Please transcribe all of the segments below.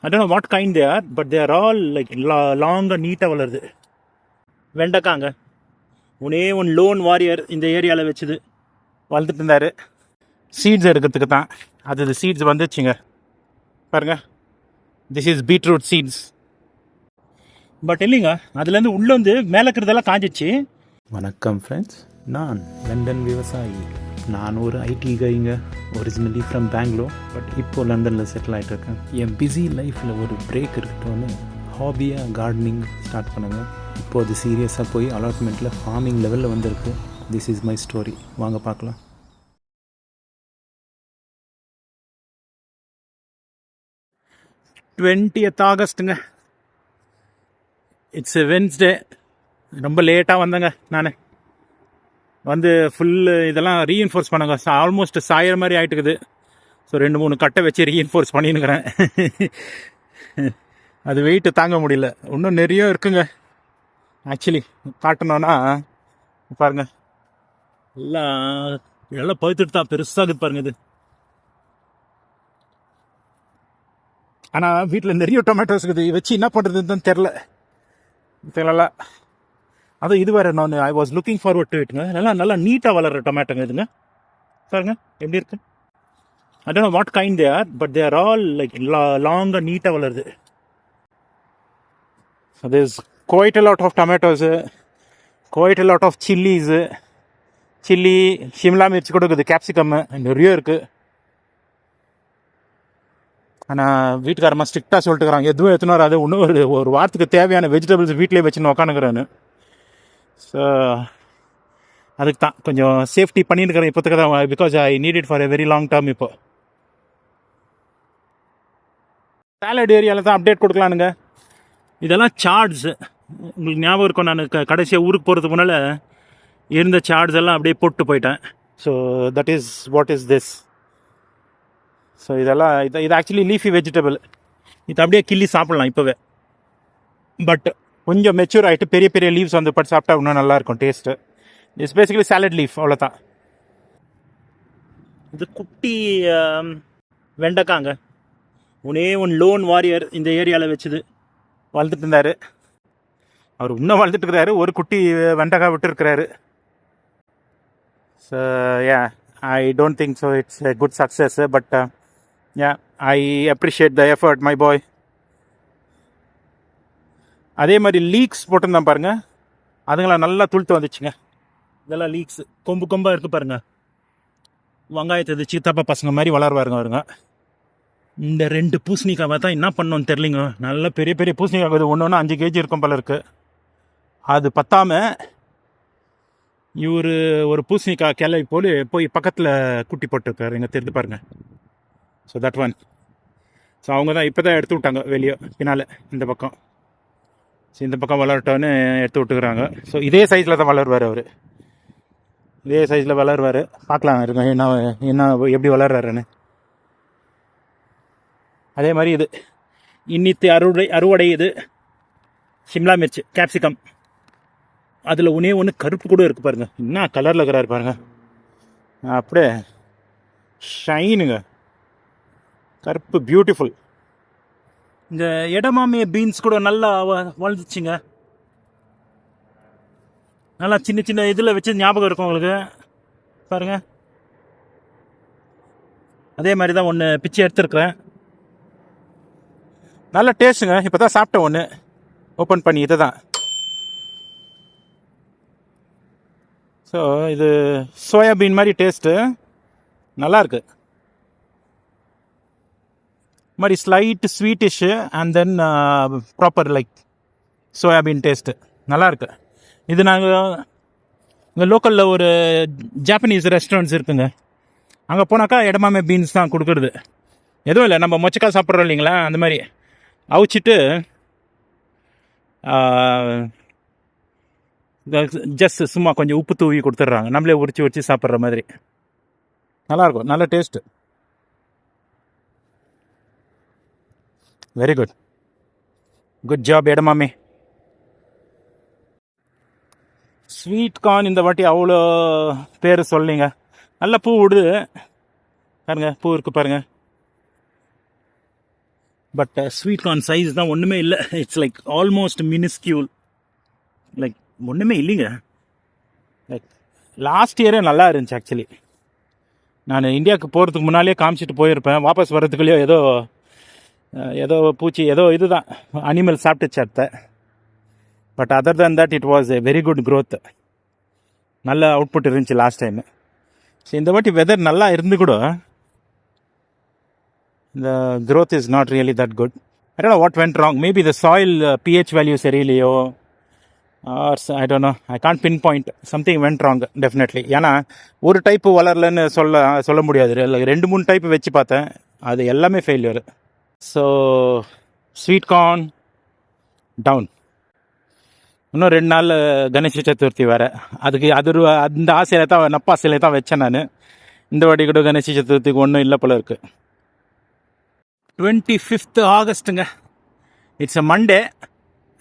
I don't know what kind they are, but they are all like long and நீட்டாக வளருது. வெண்டைக்காங்க ஒன்னே one loan warrior இந்த ஏரியாவில் வச்சுது வளர்த்துட்டு இருந்தார். சீட்ஸ் எடுக்கிறதுக்கு தான் அது சீட்ஸ் வந்துச்சுங்க பாருங்க. This is beetroot seeds. But இல்லைங்க, அதுலேருந்து உள்ளே வந்து மேலே இருக்கிறதெல்லாம் காஞ்சிச்சு. வணக்கம் ஃப்ரெண்ட்ஸ், நான் லண்டன் விவசாயி. நான் ஒரு ஐடி கைங்க, ஒரிஜினலி ஃப்ரம் பெங்களூர், பட் இப்போது லண்டனில் செட்டில் ஆகிட்டு இருக்கேன். என் பிஸி லைஃப்பில் ஒரு பிரேக் இருக்கட்டும்னு ஹாபியாக கார்டனிங் ஸ்டார்ட் பண்ணுங்க. இப்போது அது சீரியஸாக போய் அலாட்மெண்ட்டில் ஃபார்மிங் லெவலில் வந்திருக்கு. திஸ் இஸ் மை ஸ்டோரி, வாங்க பார்க்கலாம். ஆகஸ்ட்டுங்க, இட்ஸ் வென்ஸ்டே. ரொம்ப லேட்டாக வந்தேங்க. நான் வந்து ஃபுல்லு இதெல்லாம் ரீஎன்ஃபோர்ஸ் பண்ணுங்க. ஆல்மோஸ்ட் சாயிற மாதிரி ஆகிட்டுக்குது. ஸோ 2-3 கட்டை வச்சு ரீஎன்ஃபோர்ஸ் பண்ணின்னுக்கிறேன். அது வெயிட்டு தாங்க முடியல. இன்னும் நிறைய இருக்குங்க. ஆக்சுவலி காட்டணுன்னா பாருங்க, எல்லாம் பழுத்துட்டு தான் பெருசாகுது பாருங்க இது. ஆனால் வீட்டில் நிறைய டொமேட்டோஸ் இருக்குது, வச்சு என்ன பண்ணுறதுன்னு தெரியல. அதுவும் இது வேறு, நான் I was looking forward to இட்டுங்க. நல்லா நீட்டாக வளர்கிற டொமேட்டோங்க இதுங்க. பாருங்க எப்படி இருக்கு. I don't know what kind they are, but they are all like லாங்காக நீட்டாக வளருது. There is quite a lot of tomatoes, quite a lot of chilli, Shimla mirchi கூட இருக்குது, கேப்சிகம் நிறைய இருக்குது. ஆனால் வீட்டுக்காரமாக ஸ்ட்ரிக்டாக சொல்லிட்டுக்கிறாங்க, எதுவும் எடுத்துன்னு வராது, இன்னும் ஒரு வாரத்துக்கு தேவையான வெஜிடபிள்ஸ் வீட்டிலே வச்சுன்னு உக்காந்துக்கிறேன்னு. ஸோ அதுக்கு தான் கொஞ்சம் சேஃப்டி பண்ணியிருக்கிறேன் இப்போத்துக்கு தான், because I need it for a very long term. இப்போ சாலட் ஏரியாவில் தான் அப்டேட் கொடுக்கலானுங்க. இதெல்லாம் சார்ட்ஸு, உங்களுக்கு ஞாபகம் இருக்கும், நான் கடைசியாக ஊருக்கு போகிறதுக்கு முன்னால் இருந்த சார்ட்ஸ் எல்லாம் அப்படியே போட்டு போயிட்டேன். So that is what is this. So இதெல்லாம் இது ஆக்சுவலி லீஃபி வெஜிடபிள். இது அப்படியே கிள்ளி சாப்பிட்லாம் இப்போவே. பட் கொஞ்சம் மெச்சூர் ஆகிட்டு பெரிய பெரிய லீவ்ஸ் வந்து பட்டு சாப்பிட்டா இன்னும் நல்லாயிருக்கும் taste. It's basically salad leaf, அவ்வளோதான். இது குட்டி வெண்டைக்காங்க, ஒன்னே ஒன் லோன் வாரியர் இந்த ஏரியாவில் வச்சுது வளர்த்துட்டு இருந்தார். அவர் இன்னும் வளர்த்துட்டு இருக்கிறாரு, ஒரு குட்டி வெண்டைக்காய் விட்டுருக்கிறாரு. So yeah, I don't think so it's a good success, but yeah, I appreciate the effort my boy. அதே மாதிரி லீக்ஸ் போட்டிருந்தான் பாருங்கள், அதுங்களாம் நல்லா துளுத்து வந்துச்சுங்க. இதெல்லாம் லீக்ஸ் கொம்பாக இருக்குது பாருங்கள். வெங்காயத்தை சித்தப்பா பசங்க மாதிரி வளருவாருங்க அவருங்க. இந்த 2 பூசணிக்காவை தான் என்ன பண்ணோன்னு தெரிலிங்க. நல்ல பெரிய பெரிய பூசணிக்காய், இது ஒன்று 5 kg இருக்கும் போல இருக்குது. அது பத்தாமல் இவர் ஒரு பூசணிக்காய் கிளை போய் பக்கத்தில் குட்டி போட்டுருக்காரு, இங்கே தெரிந்து பாருங்கள். So that one. ஸோ அவங்க தான் இப்போ தான் எடுத்து விட்டாங்க வெளியே பின்னால் இந்த பக்கம். ஸோ இந்த பக்கம் வளரட்டோன்னு எடுத்து விட்டுக்கிறாங்க. ஸோ இதே சைஸில் தான் வளருவார் அவர், இதே சைஸில் வளருவார். பார்க்கலாம் இருங்க என்ன எப்படி வளர்றாருன்னு. அதே மாதிரி இது இன்னித்து அறுவடை இது ஷிம்லா மிர்ச், கேப்சிகம். அதில் ஒன்று கருப்பு கூட இருக்குது பாருங்கள், என்ன கலரில் இருக்கிறாரு பாருங்கள். அப்படியே ஷைனுங்க, கருப்பு பியூட்டிஃபுல். இந்த எடமாமே பீன்ஸ் கூட நல்லா வளர்ந்துச்சுங்க. நல்லா சின்ன சின்ன இதில் வச்சு ஞாபகம் இருக்கும் உங்களுக்கு பாருங்க. அதே மாதிரி தான் ஒன்று பிச்சு எடுத்துருக்குறேன். நல்ல டேஸ்ட்டுங்க. இப்போ தான் சாப்பிட்டேன் ஒன்று ஓப்பன் பண்ணி, இதை தான். ஸோ இது சோயாபீன் மாதிரி டேஸ்ட்டு, நல்லாயிருக்கு. மாதிரி slight sweetish and then proper like soybean taste, நல்லாயிருக்கு. இது நாங்கள் இங்கே லோக்கலில் ஒரு ஜாப்பனீஸ் ரெஸ்டாரண்ட்ஸ் இருக்குங்க, அங்கே போனாக்கா எடமாமே பீன்ஸ் தான் கொடுக்குறது. எதுவும் இல்லை, நம்ம மொச்சக்காய் சாப்பிட்றோம் இல்லைங்களா, அந்த மாதிரி அவிச்சிட்டு ஜஸ்ட் சும்மா கொஞ்சம் உப்பு தூவி கொடுத்துட்றாங்க, நம்மளே உரிச்சு சாப்பிட்ற மாதிரி. நல்லாயிருக்கும், நல்ல taste. Very good job edamame. Sweet corn இந்த வாட்டி அவ்வளோ பேர் சொல்லிங்க. நல்ல பூ விடுது பாருங்க, பூ இருக்குது பாருங்கள். பட் ஸ்வீட் கார்ன் சைஸ் தான் ஒன்றுமே இல்லை. It's like almost minuscule. Like ஒன்றுமே இல்லைங்க. லைக் லாஸ்ட் இயரே நல்லா இருந்துச்சு ஆக்சுவலி. நான் இந்தியாவுக்கு போகிறதுக்கு முன்னாலே காமிச்சிட்டு போயிருப்பேன். வாபஸ் வர்றதுக்குள்ளேயோ ஏதோ பூச்சி ஏதோ இதுதான் அனிமல் சாப்பிட்டுச்சு அடுத்த. But other than that it was a very good growth. நல்ல அவுட்புட் இருந்துச்சு லாஸ்ட் டைம். ஸோ இந்த வாட்டி வெதர் நல்லா இருந்து கூட the growth is not really that good. I don't know what went wrong. Maybe the soil pH value சரியில்லையோ, or I don't know. I can't pinpoint. Something went wrong definitely. ஏன்னா ஒரு type வளரலன்னு சொல்ல முடியாது. 2-3 type வச்சு பார்த்தேன், அது எல்லாமே failure. So sweet corn down. இன்னும் 2 நாள் கணேச சதுர்த்தி வேறு. அந்த ஆசையில் தான் நப்பாசையில் தான் வச்சேன் நான். இந்த வாட்டி கூட கணேச சதுர்த்திக்கு ஒன்றும் இல்லை போல இருக்குது. 25th ஆகஸ்ட்டுங்க. It's a Monday.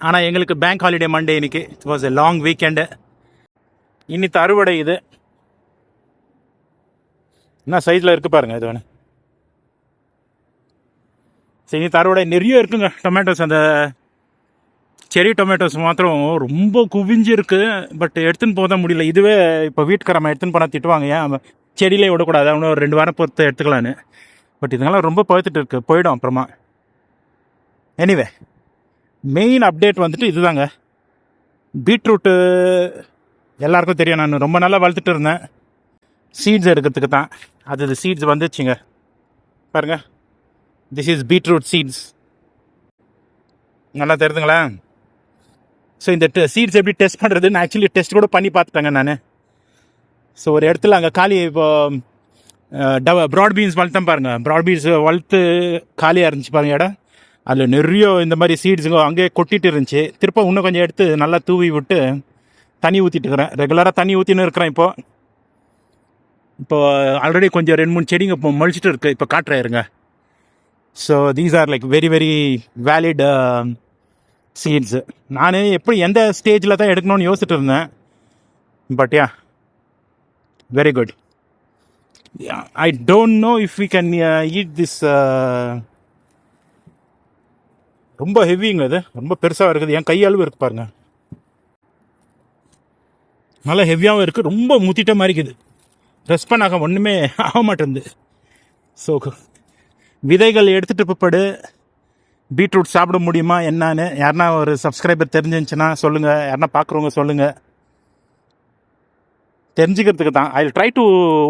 ஆனால் எங்களுக்கு பேங்க் ஹாலிடே மண்டே இன்னைக்கு. It was a long weekend. இன்னித்து அறுவடை இது. என்ன சைஸில் இருக்குது பாருங்கள் இது வேணும். சரி, இன்னித்து அறுவடை நிறைய இருக்குங்க. டொமேட்டோஸ், அந்த செரி டொமேட்டோஸ் மாத்திரம் ரொம்ப குவிஞ்சு இருக்குது. பட் எடுத்துன்னு போக தான் முடியல. இதுவே இப்போ வீட்டுக்காரம்மா எடுத்துன்னு போனால் திட்டுவாங்க, ஏன் செடியிலே விடக்கூடாது, அவனு ஒரு 2 வாரம் பொறுத்து எடுத்துக்கலான்னு. பட் இதுங்கெல்லாம் ரொம்ப பழுத்துட்டு இருக்குது, போயிடும் அப்புறமா. எனிவே, மெயின் அப்டேட் வந்துட்டு இதுதாங்க. பீட்ரூட்டு எல்லாருக்கும் தெரியும், நான் ரொம்ப நாளாக வளர்த்துட்டு இருந்தேன் சீட்ஸ் எடுக்கிறதுக்கு தான். அது சீட்ஸ் வந்துச்சுங்க பாருங்கள். This is beetroot seeds. நல்லா தெரியுதுங்களா? ஸோ இந்த சீட்ஸ் எப்படி டெஸ்ட் பண்ணுறதுன்னு ஆக்சுவலி டெஸ்ட் கூட பண்ணி பார்த்துட்டேங்க நான். ஸோ ஒரு இடத்துல அங்கே காலி இப்போ ப்ராட் பீன்ஸ் வளர்த்தேன் பாருங்கள். ப்ராட் பீன்ஸ் வளர்த்து காலியாக இருந்துச்சு பாருங்கள் இடம். அதில் நிறைய இந்த மாதிரி சீட்ஸுங்க அங்கேயே கொட்டிட்டு இருந்துச்சு. திருப்ப இன்னும் கொஞ்சம் எடுத்து நல்லா தூவி விட்டு தண்ணி ஊற்றிட்டு இருக்கிறேன். ரெகுலராக தண்ணி ஊற்றின்னு இருக்கிறேன். இப்போ ஆல்ரெடி கொஞ்சம் 2-3 செடிங்க இப்போ மொழிச்சிட்டு இருக்குது. இப்போ காட்டுறாருங்க. So these are like very very valid seeds. நான் எப்படி எந்த ஸ்டேஜில் தான் எடுக்கணும்னு யோசிச்சுட்டு இருந்தேன். But yeah, very good. I don't know if we can eat this. ரொம்ப ஹெவிங்க, அது ரொம்ப பெருசாக இருக்குது. என் கையளவு இருக்குது பாருங்க. நல்லா ஹெவியாகவும் இருக்குது, ரொம்ப முத்திட்ட மாதிரி இருக்குது. ரெஸ்பாண்ட் ஆக ஒன்றுமே ஆக மாட்டேங்குது. ஸோ விதைகள் எடுத்துகிட்டு பிற்பாடு பீட்ரூட் சாப்பிட முடியுமா என்னான்னு யாருன்னா ஒரு சப்ஸ்கிரைபர் தெரிஞ்சிருந்துச்சுன்னா சொல்லுங்கள். யாருன்னா பார்க்குறவங்க சொல்லுங்கள், தெரிஞ்சுக்கிறதுக்கு தான். I will try to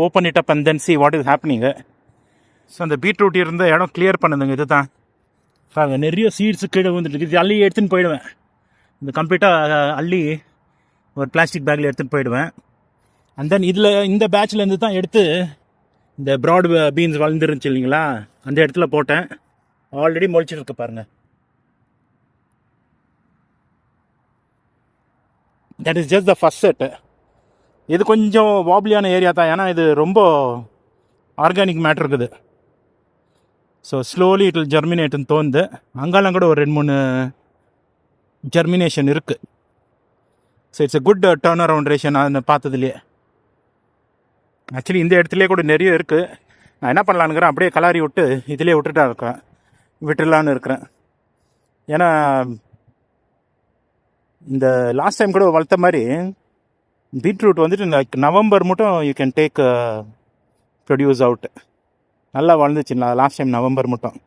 open it up and then see what is happening. So அந்த பீட்ரூட் இருந்த இடம் கிளியர் பண்ணுதுங்க. இது தான் பாருங்க, நிறைய சீட்ஸு கீழே வந்துட்டு. இது அள்ளி எடுத்துன்னு போயிடுவேன். இந்த கம்ப்ளீட்டாக அள்ளி ஒரு பிளாஸ்டிக் பேக்கில் எடுத்துகிட்டு போயிடுவேன். அண்ட் தென் இந்த பேட்ச்லேருந்து தான் எடுத்து இந்த ப்ராட் பீன்ஸ் வளர்ந்துருந்துச்சு இல்லைங்களா, அந்த இடத்துல போட்டேன். ஆல்ரெடி முளைச்சிட்டு இருக்கு பாருங்கள். That is just the first set. இது கொஞ்சம் வாப்லியான ஏரியா தான், ஏன்னா இது ரொம்ப ஆர்கானிக் மேட்ரு இருக்குது. ஸோ ஸ்லோலி இட் வில் ஜெர்மினேட்டுன்னு தோணுது. அங்கெல்லாம் கூட ஒரு 2-3 ஜெர்மினேஷன் இருக்குது. So it's a good turn around ration நான் பார்த்ததுலையே. ஆக்சுவலி இந்த இடத்துலையே கூட நிறைய இருக்குது. நான் என்ன பண்ணலான்னுக்கிறேன், அப்படியே கலாரி விட்டு இதிலே விட்டுடலான்னு இருக்கிறேன். ஏன்னா இந்த லாஸ்ட் டைம் கூட வளர்த்த மாதிரி பீட்ரூட் வந்துட்டு இந்த நவம்பர் மட்டும் you can take produce out. நல்லா வளர்ந்துச்சு லாஸ்ட் டைம் நவம்பர் மட்டும்.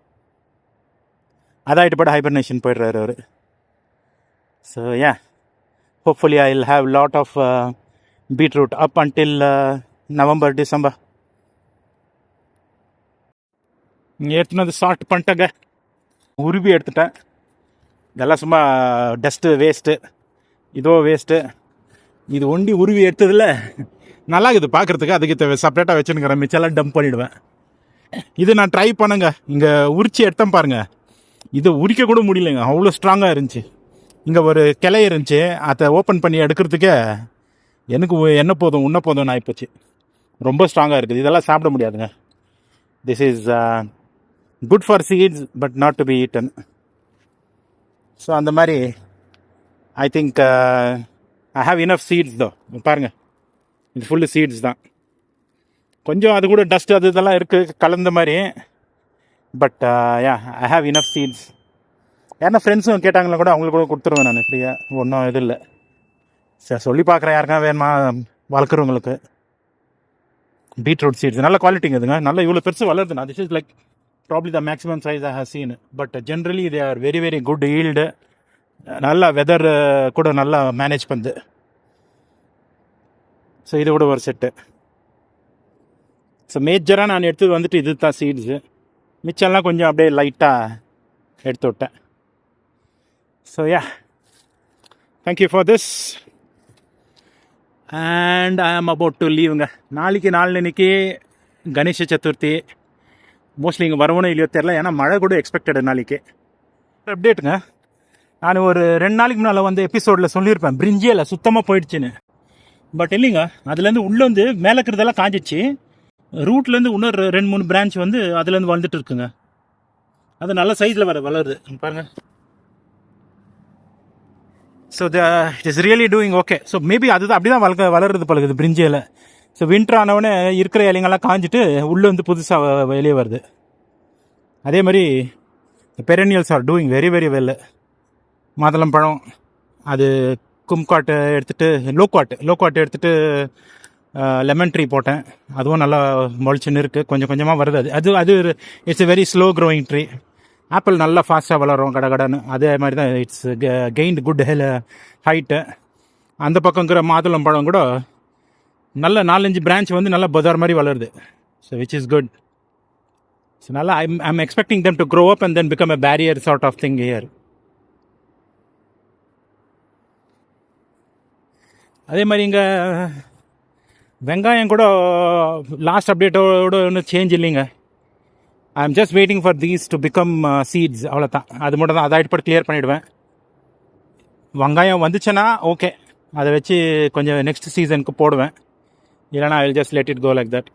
அதாகிட்டு போய்ட்டு ஹைபர்னேஷன் போய்ட்றாரு அவர். So uh hopefully I will have lot of beetroot up until November December. எடுத்துன்னு வந்து சார்ட் பண்ணிட்டேங்க. உருவி எடுத்துட்டேன். இதெல்லாம் சும்மா டஸ்ட்டு வேஸ்ட்டு, இதோ வேஸ்ட்டு. இது ஒண்டி உருவி எடுத்ததில்ல நல்லா இருக்குது பார்க்குறதுக்கு. அதுக்கு செப்பரேட்டாக வச்சுன்னுக்கிறேன். மிச்செல்லாம் டம்ப் பண்ணிவிடுவேன். இது நான் ட்ரை பண்ணுங்க. இங்கே உரிச்சு எடுத்தேன் பாருங்கள். இதை உரிக்க கூட முடியலைங்க, அவ்வளோ ஸ்ட்ராங்காக இருந்துச்சு. இங்கே ஒரு கிளை இருந்துச்சு, அதை ஓப்பன் பண்ணி எடுக்கிறதுக்கே எனக்கு என்ன போதும் உன்ன போதும் ஆகிப்போச்சு. ரொம்ப ஸ்ட்ராங்காக இருக்குது. இதெல்லாம் சாப்பிட முடியாதுங்க. This is good for seeds but not to be eaten. So அந்த மாதிரி I think I have enough seeds though. பாருங்கள், இது ஃபுல்லு சீட்ஸ் தான். கொஞ்சம் அது கூட டஸ்ட் அது இதெல்லாம் இருக்குது கலந்த மாதிரி. But yeah I have enough seeds. யாருன்னா ஃப்ரெண்ட்ஸும் கேட்டாங்களா கூட அவங்களுக்கு கூட கொடுத்துருவேன் நான் ஃப்ரீயாக, ஒன்றும் இது இல்லை. சரி சொல்லி பார்க்குறேன் யாருக்கா வேணுமா வளர்க்குறவங்களுக்கு. பீட்ரூட் சீட்ஸ் நல்ல குவாலிட்டிங்க இதுங்க, நல்லா இவ்வளோ பெருசு வளருதுண்ணா. This is like probably the maximum size I have seen. But generally they are very very good yield. நல்லா வெதர் கூட நல்லா மேனேஜ் பண்ணுது. ஸோ இது கூட ஒரு செட்டு. ஸோ மேஜராக நான் எடுத்து வந்துட்டு இது தான் சீட்ஸு. மிச்சம்லாம் கொஞ்சம் அப்படியே லைட்டாக எடுத்து விட்டேன். So yeah, thank you for this and I ஆம் அபவுட் டு லீவுங்க. நாளைக்கு கணேஷ சதுர்த்தி. மோஸ்ட்லி இங்கே வரவணும் இல்லையோ தெரில, ஏன்னா மழை கூட எக்ஸ்பெக்டடு நாளைக்கு. அப்டேட்டுங்க, நான் ஒரு 2 நாளைக்கு முன்னால் வந்து எபிசோடில் சொல்லியிருப்பேன் பிரிஞ்சியில் சுத்தமாக போயிடுச்சுன்னு. பட் இல்லைங்க, அதுலேருந்து உள்ளே வந்து மேலே இருக்கிறதெல்லாம் காஞ்சிச்சு. ரூட்லேருந்து இன்னொரு 2-3 பிரான்ச் வந்து அதுலேருந்து வளர்ந்துட்டு இருக்குங்க. அது நல்ல சைஸில் வளருது பாருங்கள். So it is really doing okay. So maybe அதுதான் அப்படி தான் வளருது பழகுது பிரிஞ்சியில். ஸோ வின்டர் ஆனவுடனே இருக்கிற இலைங்கெல்லாம் காஞ்சிட்டு உள்ளே வந்து புதுசாக வெளியே வருது. அதே மாதிரி perennials are doing very very well. மாதுளம்பழம், அது கும்காட்டு எடுத்துகிட்டு லோக்வாட் எடுத்துகிட்டு லெமன் ட்ரீ போட்டேன். அதுவும் நல்லா முளைச்சுன்னு இருக்குது, கொஞ்சம் கொஞ்சமாக வருது. அது it's a very slow growing tree. Apple நல்லா ஃபாஸ்ட்டாக வளரும் கடகடன்னு. அதே மாதிரி தான் இட்ஸ் கெயின்ட் குட் ஹைட்டு. அந்த பக்கங்கிற மாதுளம்பழம் கூட நல்ல 4-5 பிரான்ச் வந்து நல்லா பஜார் மாதிரி வளருது. So which is good. So நல்லா I'm expecting them to grow up and then become a barrier sort of thing here. அதே மாதிரி இங்கே வெங்காயம் கூட லாஸ்ட் அப்டேட்டோட ஒன்றும் சேஞ்ச் இல்லைங்க. I am just waiting for these to become seeds, அவ்வளோதான். அது மட்டும் தான், அதை ஆகிட்டு கிளியர் பண்ணிவிடுவேன். வெங்காயம் வந்துச்சுன்னா ஓகே, அதை வச்சு கொஞ்சம் நெக்ஸ்ட் சீசனுக்கு போடுவேன். இல்லைனா I will just let it go like that.